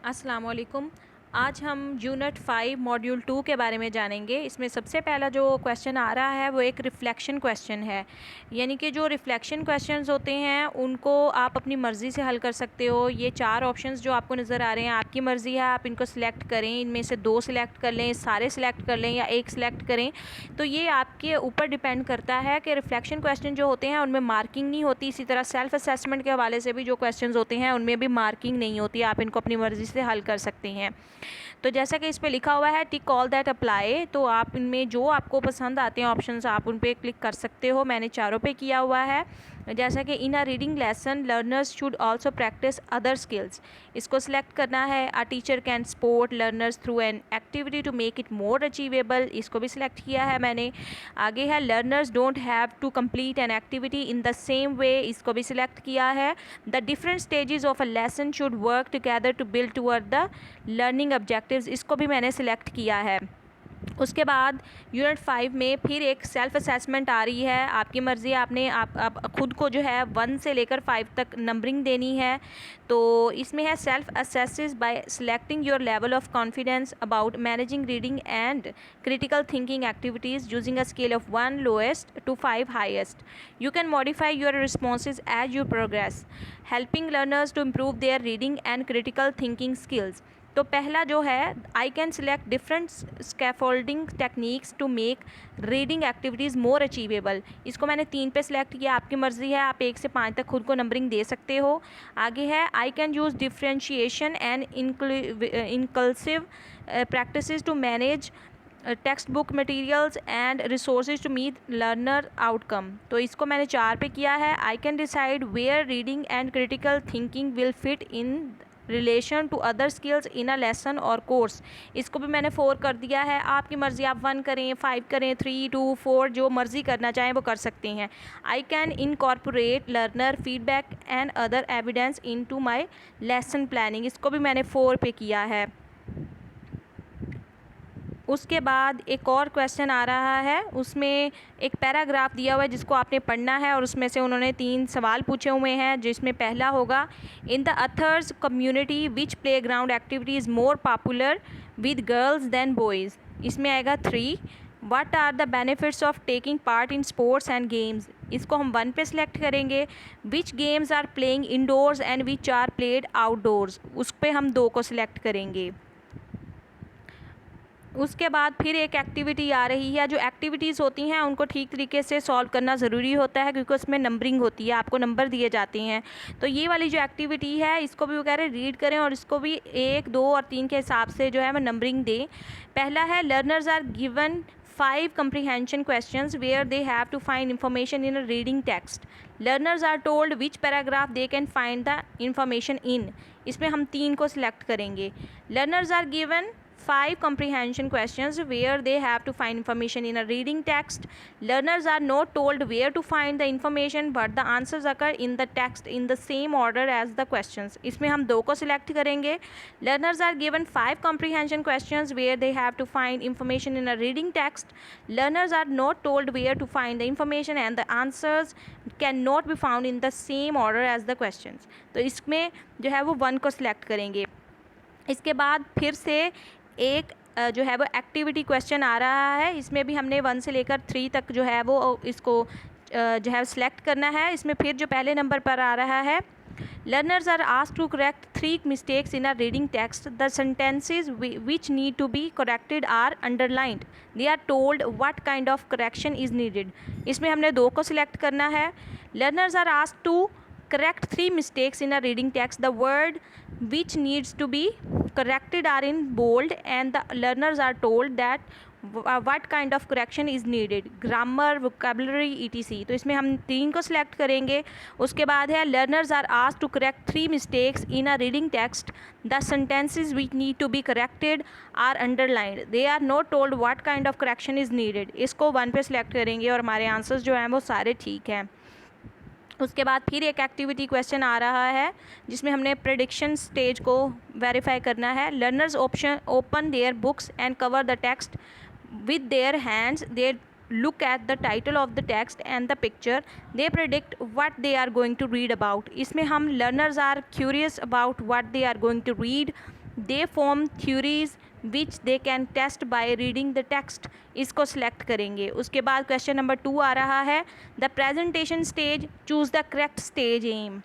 अस्सलाम वालेकुम। आज हम यूनिट 5 मॉड्यूल 2 के बारे में जानेंगे। इसमें सबसे पहला जो क्वेश्चन आ रहा है वो एक रिफ्लेक्शन क्वेश्चन है। यानी कि जो रिफ्लेक्शन क्वेश्चंस होते हैं उनको आप अपनी मर्ज़ी से हल कर सकते हो। ये 4 ऑप्शंस जो आपको नज़र आ रहे हैं, आपकी मर्ज़ी है, आप इनको सिलेक्ट करें। इनमें से 2 सिलेक्ट कर लें, सारे सिलेक्ट कर लें या एक सिलेक्ट करें। तो ये आपके ऊपर डिपेंड करता है कि रिफ्लेक्शन क्वेश्चन जो होते हैं उनमें मार्किंग नहीं होती। इसी तरह सेल्फ असेसमेंट के हवाले से भी जो क्वेश्चन होते हैं उनमें भी मार्किंग नहीं होती। आप इनको अपनी मर्ज़ी से हल कर सकते हैं। तो जैसा कि इस पे लिखा हुआ है टिक ऑल दैट अप्लाई, तो आप इनमें जो आपको पसंद आते हैं ऑप्शंस आप उन पे क्लिक कर सकते हो। मैंने चारों पे किया हुआ है। जैसा कि in a reading lesson learners should also practise other skills, इसको सिलेक्ट करना है। A teacher can support learners through an activity to make it more achievable, इसको भी सिलेक्ट किया है मैंने। आगे है learners don't have to complete an activity in the same way, इसको भी सिलेक्ट किया है। The different stages of a lesson should work together to build toward the learning objectives, इसको भी मैंने सिलेक्ट किया है। उसके बाद यूनिट 5 में फिर एक सेल्फ असेसमेंट आ रही है। आपकी मर्ज़ी, आपने आप खुद को जो है 1 से लेकर 5 तक नंबरिंग देनी है। तो इसमें है self assess by selecting your level of confidence about managing reading and critical thinking activities using a scale of 1 lowest to 5 highest. You can modify your responses as you progress, helping learners to improve their reading and critical thinking skills. तो पहला जो है I can select different scaffolding techniques to make reading activities more achievable, इसको मैंने 3 पे select किया। आपकी मर्ज़ी है, आप 1 से 5 तक खुद को नंबरिंग दे सकते हो। आगे है I can use differentiation and inclusive practices to manage text book materials and resources to meet learner outcome, तो इसको मैंने 4 पे किया है। I can decide where reading and critical thinking will fit in relation to other skills in a lesson और course, इसको भी मैंने 4 कर दिया है। आपकी मर्ज़ी, आप 1 करें, 5 करें, 3, 2, 4 जो मर्ज़ी करना चाहें वो कर सकते हैं। I can incorporate learner feedback and other evidence in to my lesson planning, इसको भी मैंने 4 पे किया है। उसके बाद एक और क्वेश्चन आ रहा है, उसमें एक पैराग्राफ दिया हुआ है जिसको आपने पढ़ना है और उसमें से उन्होंने 3 सवाल पूछे हुए हैं, जिसमें पहला होगा in the author's community which playground activity is more popular with girls than boys, इसमें आएगा 3। What are the benefits of taking part in sports and games, इसको हम 1 पे सिलेक्ट करेंगे। Which games are playing indoors and which are played outdoors, उस पर हम 2 को सिलेक्ट करेंगे। उसके बाद फिर एक एक्टिविटी आ रही है। जो एक्टिविटीज़ होती हैं उनको ठीक तरीके से सॉल्व करना ज़रूरी होता है क्योंकि उसमें नंबरिंग होती है, आपको नंबर दिए जाते हैं। तो ये वाली जो एक्टिविटी है इसको भी वो कह रहे हैं रीड करें और इसको भी 1, 2 और 3 के हिसाब से जो है वो नंबरिंग दें। पहला है learners are given 5 comprehension questions where they have to find information in a reading text. Learners are told which paragraph they can find the information in. इसमें हम 3 को सिलेक्ट करेंगे। Learners are given 5 comprehension questions where they have to find information in a reading text. Learners are not told where to find the information but the answers occur in the text in the same order as the questions. इसमें हम 2 को select करेंगे। Learners are given 5 comprehension questions where they have to find information in a reading text. Learners are not told where to find the information and the answers cannot be found in the same order as the questions. तो इसमें जो है वो 1 को select करेंगे। इसके बाद फिर से एक जो है वो एक्टिविटी क्वेश्चन आ रहा है, इसमें भी हमने 1 से लेकर 3 तक जो है वो इसको जो है सिलेक्ट करना है। इसमें फिर जो पहले नंबर पर आ रहा है learners are asked to correct 3 mistakes in a reading text, the sentences which need to be corrected are underlined, they are told what kind of correction is needed, इसमें हमने 2 को सिलेक्ट करना है। Learners are asked to correct 3 mistakes in a reading text, the word which needs to be corrected are in bold and the learners are told that what kind of correction is needed, grammar, vocabulary etc. तो इसमें हम 3 को select करेंगे। उसके बाद है learners are asked to correct 3 mistakes in a reading text, the sentences which need to be corrected are underlined, they are not told what kind of correction is needed, इसको 1 पे सिलेक्ट करेंगे और हमारे answers जो हैं वो सारे ठीक हैं। उसके बाद फिर एक एक्टिविटी क्वेश्चन आ रहा है जिसमें हमने प्रेडिक्शन स्टेज को वेरीफाई करना है। Learners option open their books and cover the text with their hands, they look at the title of the text and the picture, they predict what they are going to read about. इसमें हम learners are curious about what they are going to read, they form theories which they can test by reading the text, इसको select करेंगे। उसके बाद question number 2 आ रहा है, the presentation stage, choose the correct stage aim,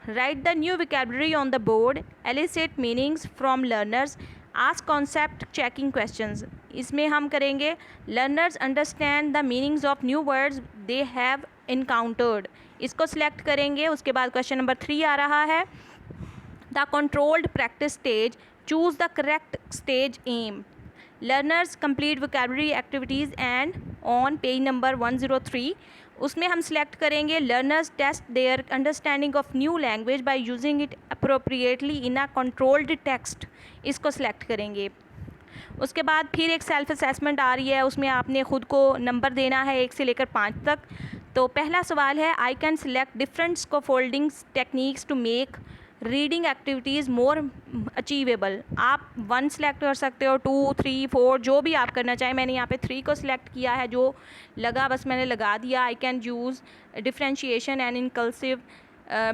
write the new vocabulary on the board, elicit meanings from learners, ask concept checking questions. इसमें हम करेंगे learners understand the meanings of new words they have encountered, इसको select करेंगे। उसके बाद question number 3 आ रहा है, the controlled practice stage, choose the correct stage aim, learners complete vocabulary activities and on page number 103, उसमें हम सिलेक्ट करेंगे learners test their understanding of new language by using it appropriately in a controlled text, इसको select करेंगे। उसके बाद फिर एक self assessment आ रही है, उसमें आपने ख़ुद को नंबर देना है 1 से लेकर 5 तक। तो पहला सवाल है, I can select different scaffolding techniques to make reading activities more achievable. आप 1 सेलेक्ट कर सकते हो, 2, 3, 4 जो भी आप करना चाहें। मैंने यहाँ पे 3 को सिलेक्ट किया है, जो लगा बस मैंने लगा दिया। I can use differentiation and inclusive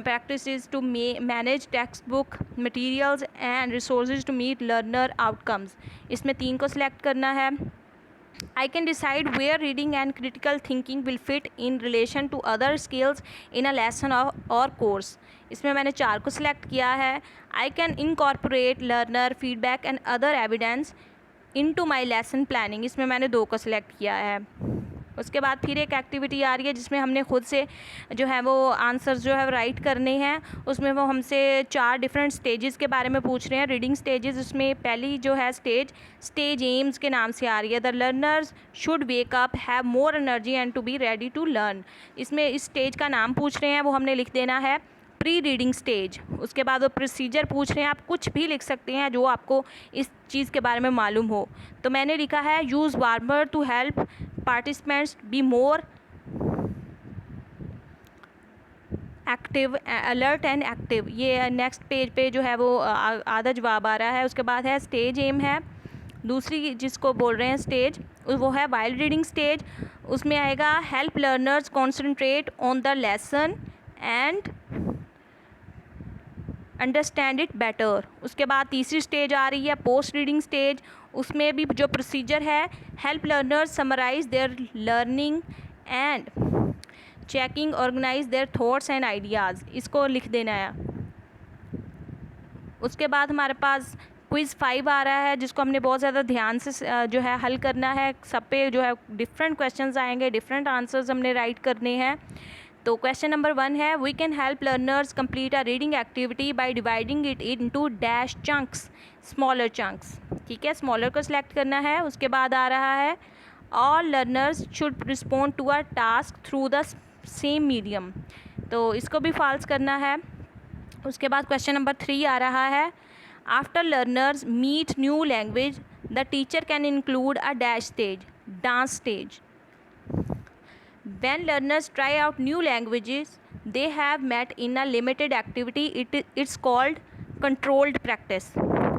practices to manage textbook materials and resources to meet learner outcomes, इसमें 3 को सिलेक्ट करना है। I can decide where reading and critical thinking will fit in relation to other skills in a lesson or course, इसमें मैंने 4 को select किया है। I can incorporate learner feedback and other evidence into my lesson planning, इसमें मैंने 2 को select किया है। उसके बाद फिर एक एक्टिविटी आ रही है जिसमें हमने खुद से जो है वो आंसर्स जो है राइट करने हैं। उसमें वो हमसे 4 डिफरेंट स्टेजेस के बारे में पूछ रहे हैं, रीडिंग स्टेजेस। उसमें पहली जो है स्टेज एम्स के नाम से आ रही है, the learners should wake up, have more energy and to be ready to learn. इसमें इस स्टेज का नाम पूछ रहे हैं, वो हमने लिख देना है प्री रीडिंग स्टेज। उसके बाद वो प्रोसीजर पूछ रहे हैं, आप कुछ भी लिख सकते हैं जो आपको इस चीज़ के बारे में मालूम हो। तो मैंने लिखा है use warmer to help participants be more active, alert and active. ये नेक्स्ट पेज पे जो है वो आधा जवाब आ रहा है। उसके बाद है स्टेज एम है दूसरी जिसको बोल रहे हैं स्टेज, वो है वाइल रीडिंग स्टेज। उसमें आएगा help learners concentrate on the lesson and understand it better. उसके बाद तीसरी स्टेज आ रही है पोस्ट रीडिंग स्टेज। उसमें भी जो प्रोसीजर है, help learners summarise their learning and checking organise their thoughts and ideas, इसको लिख देना है। उसके बाद हमारे पास क्विज़ 5 आ रहा है जिसको हमने बहुत ज़्यादा ध्यान से जो है हल करना है। सब पे जो है डिफरेंट क्वेश्चंस आएंगे, डिफरेंट आंसर्स हमने राइट करने हैं। तो क्वेश्चन नंबर 1 है, we can help learners complete a reading activity by dividing it into dash chunks, smaller chunks. ठीक है, स्मॉलर को सिलेक्ट करना है। उसके बाद आ रहा है all learners should respond to a task through the same medium, तो इसको भी फॉल्स करना है। उसके बाद क्वेश्चन नंबर 3 आ रहा है, after learners meet new language the teacher can include a dash stage, dance stage. When learners try out new languages they have met in a limited activity, it's called controlled practice।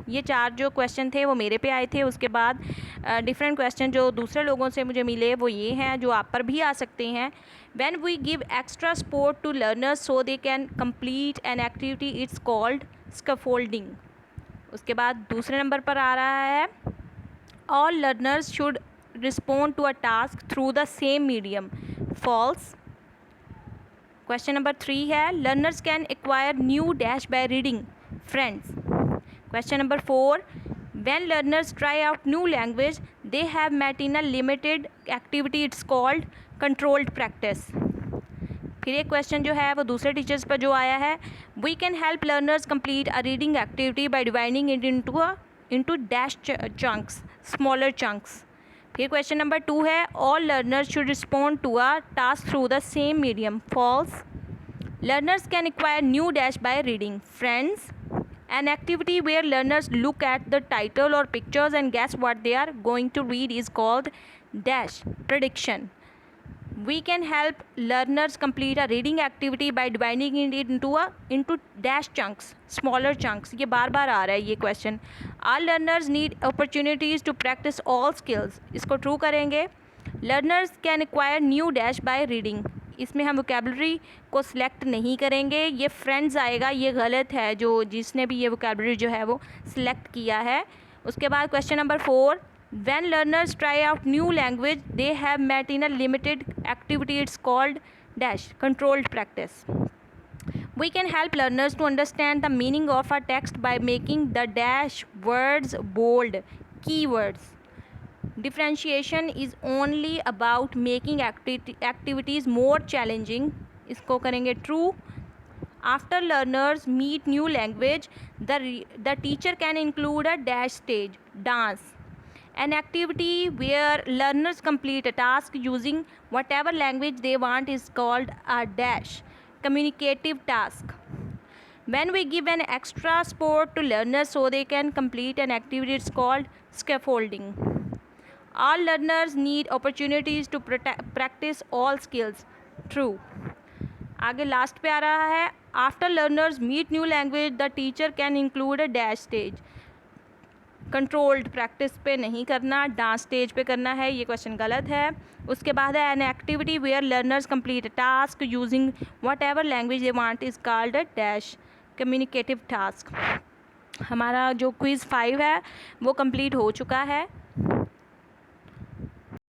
ये 4 जो question थे वो मेरे पे आए थे। उसके बाद डिफरेंट क्वेश्चन जो दूसरे लोगों से मुझे मिले वो ये हैं जो आप पर भी आ सकते हैं। When we give extra support to learners so they can complete an activity, it's called scaffolding। उसके बाद दूसरे नंबर पर आ रहा है, all learners should respond to a task through the same medium, false। Question number 3 है, learners can acquire new dash by reading, friends। Question number 4, when learners try out new language they have met in a limited activity, it's called controlled practice। फिर एक question जो है वो दूसरे teachers पर जो आया है, we can help learners complete a reading activity by dividing it into dash chunks, smaller chunks। फिर क्वेश्चन नंबर 2 है, all learners should respond to a task through the same medium, false. Learners can acquire new dash by reading, friends. An activity where learners look at the title और pictures and guess what they are going to read is called dash, prediction. We can help learners complete a reading activity by dividing it into dash chunks, smaller chunks। ये बार बार आ रहा है ये question. All learners need opportunities to practice all skills, इसको true करेंगे। Learners can acquire new dash by reading, इसमें हम vocabulary को select नहीं करेंगे, ये फ्रेंड्स आएगा, ये गलत है जो जिसने भी ये वोकेबलरी जो है वो सिलेक्ट किया है। उसके बाद question number 4, when learners try out new language they have met in a limited activity it's called dash controlled practice. We can help learners to understand the meaning of a text by making the dash words bold. Keywords. Differentiation is only about making activities more challenging. इसको करेंगे true. After learners meet new language, the teacher can include a dash stage, dance. An activity where learners complete a task using whatever language they want is called a dash communicative task. When we give an extra support to learners so they can complete an activity, it's called scaffolding. All learners need opportunities to practice all skills. True. आगे last पे आ रहा है, after learners meet new language the teacher can include a dash stage. Controlled practice पे नहीं करना, dance stage पे करना है, ये क्वेश्चन गलत है। उसके बाद है an activity where learners complete a task using whatever language they want is called a dash communicative task. हमारा जो क्विज़ 5 है वो कंप्लीट हो चुका है।